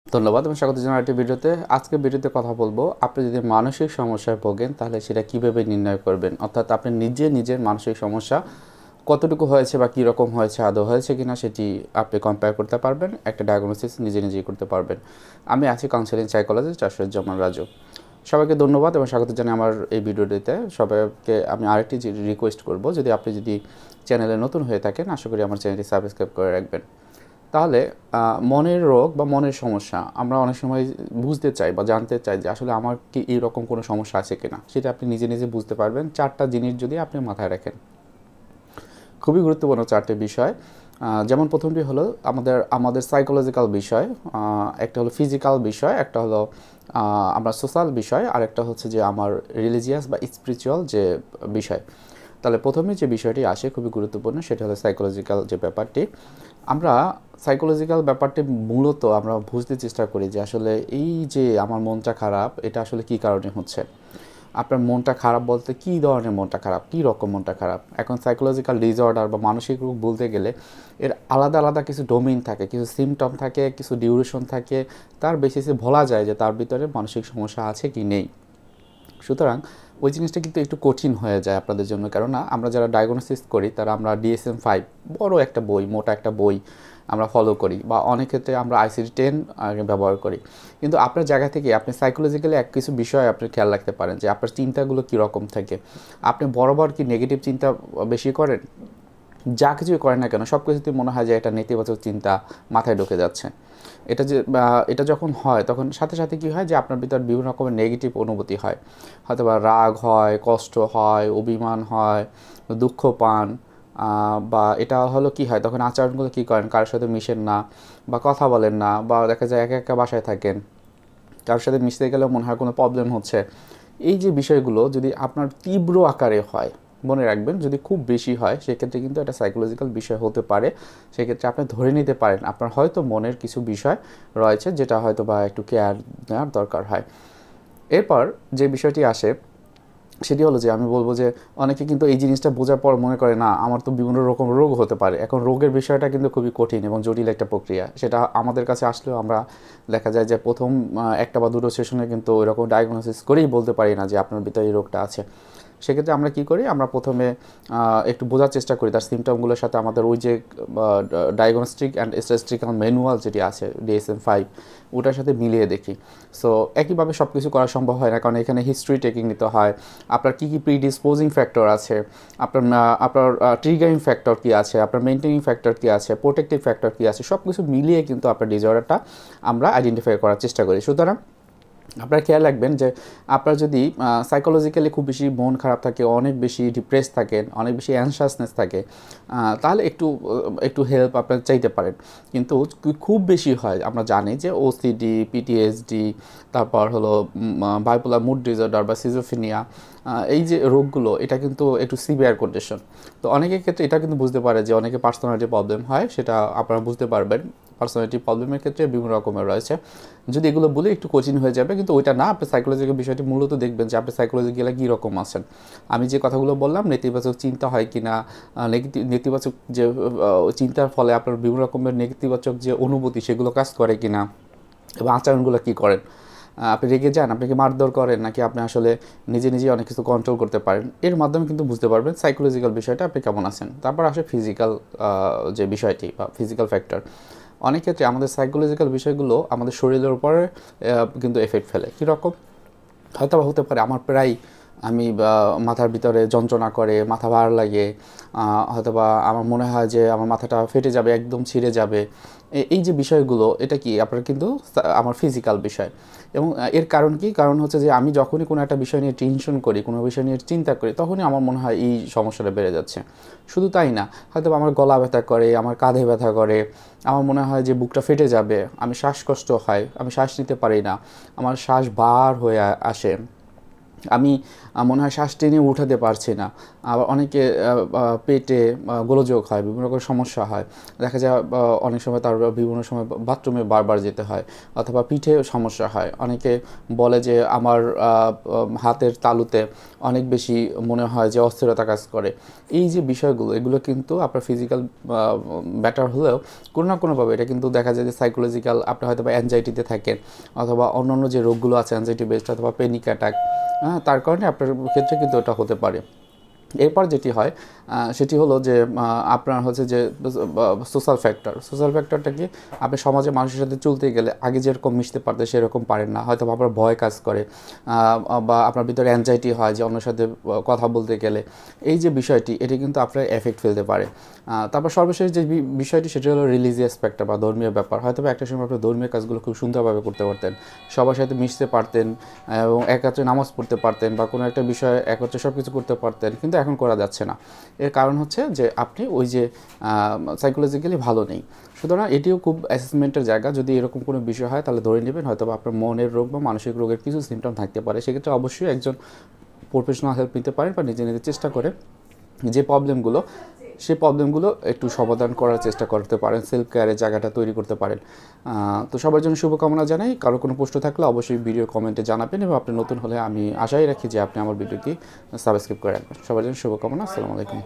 ধন্যবাদ এবং স্বাগত জানাই একটি ভিডিওতে। আজকে ভিডিওতে কথা বলবো, আপনি যদি মানসিক সমস্যায় ভোগেন তাহলে সেটা কিভাবে নির্ণয় করবেন, অর্থাৎ আপনি নিজের মানসিক সমস্যা কতটুকু হয়েছে বা কী রকম হয়েছে, আদৌ হয়েছে কিনা সেটি আপনি কম্পেয়ার করতে পারবেন, একটা ডায়াগনোসিস নিজেই করতে পারবেন। আমি আছি কাউন্সিলিং সাইকোলজিস্ট আশরুজ্জামান রাজু। সবাইকে ধন্যবাদ এবং স্বাগত জানাই আমার এই ভিডিওটিতে। সবাইকে আমি আরেকটি রিকোয়েস্ট করব, যদি আপনি চ্যানেলে নতুন হয়ে থাকেন, আশা করি আমার চ্যানেলটি সাবস্ক্রাইব করে রাখবেন। তাহলে মনের রোগ বা মনের সমস্যা আমরা অনেক সময় বুঝতে চাই বা জানতে চাই যে আসলে আমার কি এইরকম কোনো সমস্যা আছে কিনা, সেটা আপনি নিজে বুঝতে পারবেন 4টা জিনিস যদি আপনি মাথায় রাখেন। খুবই গুরুত্বপূর্ণ 4টে বিষয়। যেমন প্রথমটি হলো আমাদের সাইকোলজিক্যাল বিষয়, একটা হলো ফিজিক্যাল বিষয়, একটা হলো আমরা সোশ্যাল বিষয়, আর একটা হচ্ছে যে আমার রিলিজিয়াস বা স্পিরিচুয়াল যে বিষয়। তাহলে প্রথমে যে বিষয়টি আসে খুবই গুরুত্বপূর্ণ, সেটা হলো সাইকোলজিক্যাল যে ব্যাপারটি। আমরা সাইকোলজিক্যাল ব্যাপারটি মূলত আমরা বুঝতে চেষ্টা করি যে আসলে এই যে আমার মনটা খারাপ, এটা আসলে কী কারণে হচ্ছে। আপনার মনটা খারাপ বলতে কী ধরনের মনটা খারাপ, কী রকম মনটা খারাপ। এখন সাইকোলজিক্যাল ডিসঅর্ডার বা মানসিক রোগ বলতে গেলে এর আলাদা কিছু ডোমেইন থাকে, কিছু সিমটম থাকে, কিছু ডিউরেশন থাকে। তার বেসিসে বলা যায় যে তার ভিতরে মানসিক সমস্যা আছে কি নেই। সুতরাং ওই জিনিসটা কিন্তু একটু কঠিন হয়ে যায় আপনাদের জন্য, কেননা আমরা যারা ডায়াগনোসিস করি তারা আমরা DSM-5 বড় একটা বই, মোটা একটা বই আমরা ফলো করি, বা অনেক ক্ষেত্রে আমরা ICD-10 ব্যবহার করি। কিন্তু আপনার জায়গা থেকে আপনি সাইকোলজিক্যালি কিছু বিষয় আপনি খেয়াল রাখতে পারেন যে আপনার চিন্তাগুলো কীরকম থাকে। আপনি বরাবর কি নেগেটিভ চিন্তা বেশি করেন? যা কিছুই করেন না কেন, সব কিছুতেই মনে হয় যে একটা নেতিবাচক চিন্তা মাথায় ঢুকে যাচ্ছে। এটা যখন হয় তখন সাথে কী হয় যে আপনার ভিতর বিভিন্ন রকমের নেগেটিভ অনুভূতি হয়। হয়তোবা রাগ হয়, কষ্ট হয়, অভিমান হয়, দুঃখ পান, বা এটা হলো কী হয় তখন আচরণগুলো কী করেন, কারোর সাথে মিশেন না বা কথা বলেন না, বা দেখা যায় একা বাসায় থাকেন, কারোর সাথে মিশতে গেলেও মনে হয় কোনো প্রবলেম হচ্ছে। এই যে বিষয়গুলো যদি আপনার তীব্র আকারে হয়, মনে রাখবেন যদি খুব বেশি হয় সেক্ষেত্রে কিন্তু একটা সাইকোলজিক্যাল বিষয় হতে পারে। সেক্ষেত্রে আপনি ধরে নিতে পারেন আপনার হয়তো মনের কিছু বিষয় রয়েছে যেটা হয়তো বা একটু কেয়ার নেওয়ার দরকার হয়। এরপর যে বিষয়টি আসে সেটি হলো যে আমি বলবো যে অনেকে কিন্তু এই জিনিসটা বোঝার পর মনে করে না আমার তো বিভিন্ন রকম রোগ হতে পারে। এখন রোগের বিষয়টা কিন্তু খুবই কঠিন এবং জটিল একটা প্রক্রিয়া। সেটা আমাদের কাছে আসলেও আমরা দেখা যায় যে প্রথম একটা বা দুটো সেশনে কিন্তু ওইরকম ডায়াগনোসিস করেই বলতে পারি না যে আপনার ভিতরে এই রোগটা আছে। সেক্ষেত্রে আমরা কী করি, আমরা প্রথমে একটু বোঝার চেষ্টা করি তার সিমটমগুলোর সাথে আমাদের ওই যে ডায়াগনস্টিক অ্যান্ড স্ট্যাটিস্টিক্যাল ম্যানুয়াল যেটি আছে DSM-5, ওটার সাথে মিলিয়ে দেখি। সো একইভাবে সব কিছু করা সম্ভব হয় না, কারণ এখানে হিস্ট্রি টেকিং নিতে হয়। আপনার কী প্রিডিসপোজিং ফ্যাক্টর আছে, আপনার ট্রিগারিং ফ্যাক্টর কী আছে, আপনার মেইনটেনিং ফ্যাক্টর কী আছে, প্রোটেক্টিভ ফ্যাক্টর কী আছে, সব কিছু মিলিয়ে কিন্তু আপনার ডিসঅর্ডারটা আমরা আইডেন্টিফাই করার চেষ্টা করি। সুতরাং আপনারা খেয়াল রাখবেন যে আপনার যদি সাইকোলজিক্যালি খুব বেশি মন খারাপ থাকে, অনেক বেশি ডিপ্রেস থাকেন, অনেক বেশি অ্যানশাসনেস থাকে, তাহলে একটু হেল্প আপনারা চাইতে পারেন। কিন্তু খুব বেশি হয় আমরা জানি যে OCD, PTSD, তারপর হলো বাইপোলার মুড ডিসঅর্ডার বা সিজোফ্রেনিয়া, এই যে রোগগুলো এটা কিন্তু একটু সিভিয়ার কন্ডিশন। তো অনেকের ক্ষেত্রে এটা কিন্তু বুঝতে পারে যে অনেকে পার্সোনালিটি প্রবলেম হয়, সেটা আপনারা বুঝতে পারবেন। পার্সোনালিটি প্রবলেমের ক্ষেত্রে বিভিন্ন রকমের রয়েছে, যদি এগুলো বলে একটু কঠিন হয়ে যাবে, কিন্তু ওইটা না। আপনি সাইকোলজিক্যাল বিষয়টি মূলত দেখবেন যে আপনি সাইকোলজিক্যালি কী রকম আছেন। আমি যে কথাগুলো বললাম, নেতিবাচক চিন্তা হয় কি না, নেতিবাচক যে চিন্তার ফলে আপনার বিভিন্ন রকমের নেতিবাচক যে অনুভূতি সেগুলো কাজ করে কি না, এবং আচরণগুলো কী করেন। আপনি রেগে যান, আপনি কি মারধর করেন, নাকি আপনি আসলে নিজেই অনেক কিছু কন্ট্রোল করতে পারেন, এর মাধ্যমে কিন্তু বুঝতে পারবেন সাইকোলজিক্যাল বিষয়টা আপনি কেমন আছেন। তারপর আসে ফিজিক্যাল যে বিষয়টি বা ফিজিক্যাল ফ্যাক্টর। অনেক ক্ষেত্রে আমাদের সাইকোলজিক্যাল বিষয়গুলো আমাদের শরীরের উপরে কিন্তু এফেক্ট ফেলে। কীরকম? হয়তো হতে পারে আমার প্রায় মাথার ভিতরে যন্ত্রণা করে, মাথা ভার লাগে, হয়তোবা আমার মনে হয় যে আমার মাথাটা ফেটে যাবে, একদম ছিঁড়ে যাবে। এই যে বিষয়গুলো, এটা কি আপনার কিন্তু আমার ফিজিক্যাল বিষয়। এবং এর কারণ কি? কারণ হচ্ছে যে আমি যখনই কোনো একটা বিষয় নিয়ে টেনশন করি, কোনো বিষয় নিয়ে চিন্তা করি, তখনই আমার মনে হয় এই সমস্যাটা বেড়ে যাচ্ছে। শুধু তাই না, হয়তো আমার গলা ব্যথা করে, আমার কাঁধে ব্যথা করে, আমার মনে হয় যে বুকটা ফেটে যাবে, আমি শ্বাসকষ্ট হয়, আমি শ্বাস নিতে পারি না, আমার শ্বাস বার হয়ে আসে, আমি মনে হয় শ্বাস টেনে উঠাতে পারছি না। আবার অনেকে পেটে গোলযোগ হয়, বিভিন্ন রকম সমস্যা হয়। দেখা যায় অনেক সময় তার বিভিন্ন সময় বাথরুমে বারবার যেতে হয়, অথবা পিঠে সমস্যা হয়। অনেকে বলে যে আমার হাতের তালুতে অনেক বেশি মনে হয় যে অস্থিরতা কাজ করে। এই যে বিষয়গুলো, এগুলো কিন্তু আপনার ফিজিক্যাল ব্যাটার হলেও কোনো না কোনোভাবে এটা কিন্তু দেখা যায় যে সাইকোলজিক্যাল, আপনি হয়তো বা অ্যাংজাইটিতে থাকেন, অথবা অন্যান্য যে রোগগুলো আছে অ্যাংজাইটি বেসড, অথবা প্যানিক অ্যাটাক, হ্যাঁ, তার কারণে আপনার ক্ষেত্রে কিন্তু এটা হতে পারে। এরপর যেটি হয় সেটি হলো যে আপনার হচ্ছে যে সোশ্যাল ফ্যাক্টরটা কি, আপনি সমাজে মানুষের সাথে চলতে গেলে আগে যেরকম মিশতে পারতেন সেরকম পারেন না, হয়তো আপনার ভয় কাজ করে, বা আপনার ভিতরে অ্যাংজাইটি হয় যে অন্যের সাথে কথা বলতে গেলে। এই যে বিষয়টি, এটি কিন্তু আপনার এফেক্ট ফেলতে পারে। তারপর সর্বশেষ যে বিষয়টি, সেটি হলো রিলিজিয়াস ফ্যাক্টর বা ধর্মীয় ব্যাপার। হয়তো একটা সময় আপনি ধর্মীয় কাজগুলো খুব সুন্দরভাবে করতে পারতেন, সবার সাথে মিশতে পারতেন, এবং একত্রে নামাজ পড়তে পারতেন, বা কোনো একটা বিষয়ে একত্রে সব কিছু করতে পারতেন, কিন্তু এখন করা যাচ্ছে না। এর কারণ হচ্ছে যে আপনি ওই যে সাইকোলজিক্যালি ভালো নেই। সুতরাং এটিও খুব অ্যাসেসমেন্টের জায়গা। যদি এরকম কোনো বিষয় হয় তাহলে ধরে নেবেন হয়তো আপনার মনের রোগ বা মানসিক রোগের কিছু সিমটম থাকতে পারে। সেক্ষেত্রে অবশ্যই একজন প্রফেশনাল হেল্প নিতে পারেন, বা নিজে নিজে চেষ্টা করে যে প্রবলেমগুলো, সেই প্রবলেমগুলো একটু সমাধান করার চেষ্টা করতে পারেন, সেলফ কেয়ারের জায়গাটা তৈরি করতে পারেন। তো সবার জন্য শুভকামনা জানাই। কারো কোনো প্রশ্ন থাকলে অবশ্যই ভিডিও কমেন্টে জানাবেন, এবং আপনি নতুন হলে আমি আশাই রাখি যে আপনি আমার ভিডিওটি সাবস্ক্রাইব করে রাখবেন। সবার জন্য শুভকামনা। আসসালামু আলাইকুম।